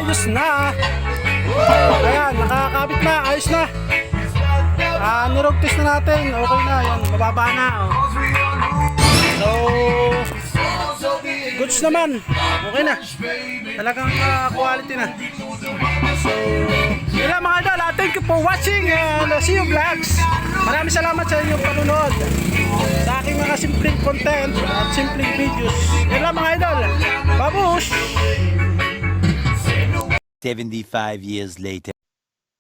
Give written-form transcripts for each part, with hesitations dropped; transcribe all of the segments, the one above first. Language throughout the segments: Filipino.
ayos na. Ayan, nakakabit na, ayos na. Nirog test na natin, okay na, yan, mababa na. So, goods naman, okay na. Talagang quality na. So, yun lang mga idol. Thank you for watching and see you vlogs. Maraming salamat sa inyong panunod sa aking mga simpleng content at simpleng videos. Yun lang mga idol. Babush! 75 years later.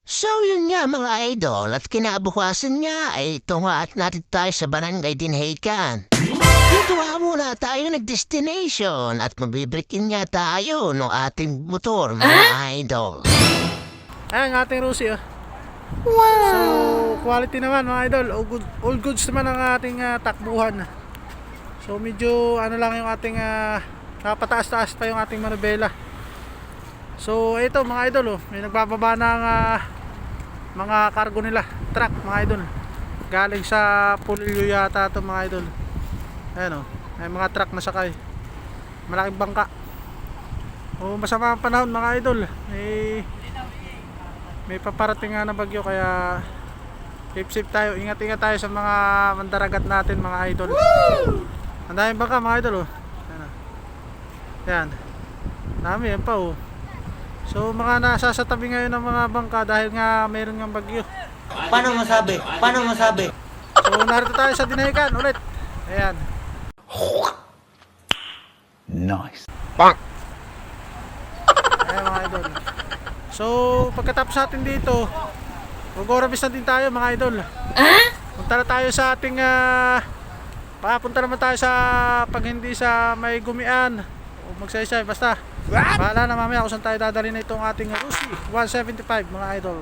So yun nga mga idol, at kinabukasan nga ay tungat natin tayo sa barangay Dinhaykan. Dito nga muna tayo nag-destination at mabibrikin nga tayo ng ating motor mga idol. Ayan ang ating Rusi oh. Wow! So quality naman mga idol, all goods naman ang ating takbuhan. So medyo ano lang yung ating napataas-taas pa yung ating manubela. So ito mga idol oh, may nagbababa ng mga cargo nila, truck mga idol. Galing sa Pulilio yata ito mga idol. Ayan oh, may mga truck na sakay. Malaking bangka. Oh, masama ang panahon mga idol. May paparating nga na bagyo kaya safe tayo. Ingat-ingat tayo sa mga mandaragat natin mga idol. Ang daming bangka mga idol oh. Ayan oh. Ayan. Dami yan pa oh. So mga nasa sa tabi ngayon ng mga bangka dahil nga mayroon ng bagyo. Paano masabi? Paano masabi? So narito tayo sa Dinhaykan ulit. Ayan. Nice. Ayan mga idol. So pagkatapos natin dito, mag-orabis na din tayo mga idol. Punta na tayo sa ating papunta naman tayo sa pag hindi sa may gumian o magsaysay basta. Bahala na mamaya kung saan tayo dadalhin na itong ating Rusi 175 mga idol.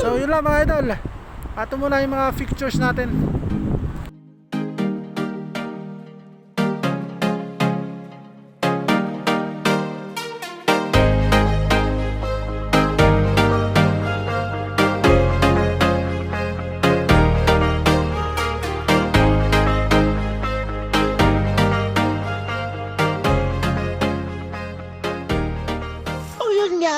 So yun lang mga idol. Pato muna yung mga fixtures natin.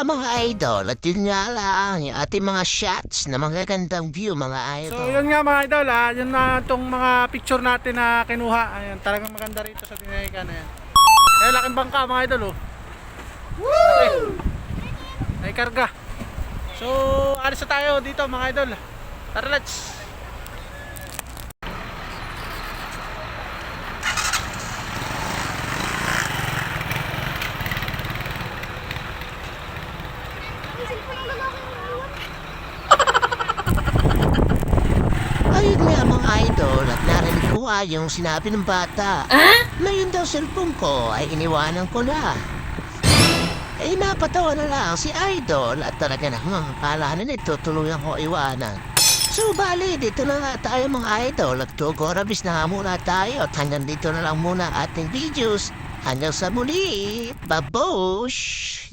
Mga idol, at yun nga lang yung ating mga shots na magagandang view mga idol. So yun nga mga idol yun na itong mga picture natin na kinuha. Ayan, talagang maganda rito sa Dinhaykan. Ayan. Ayan, laking bangka mga idol oh. Laki. May karga. So alis na tayo dito mga idol. Tara let's. Ayun nga mga idol, at narinig ko yung sinabi ng bata na yun daw cellphone ko ay iniwanan ko na. Napatawa na lang si idol at talaga namang akala na nito tuluyan ko iwanan. So bali, dito na nga tayo mga idol at tugorabis na nga muna tayo at hanggang dito na lang muna ating videos. Hanggang sa muli, babush!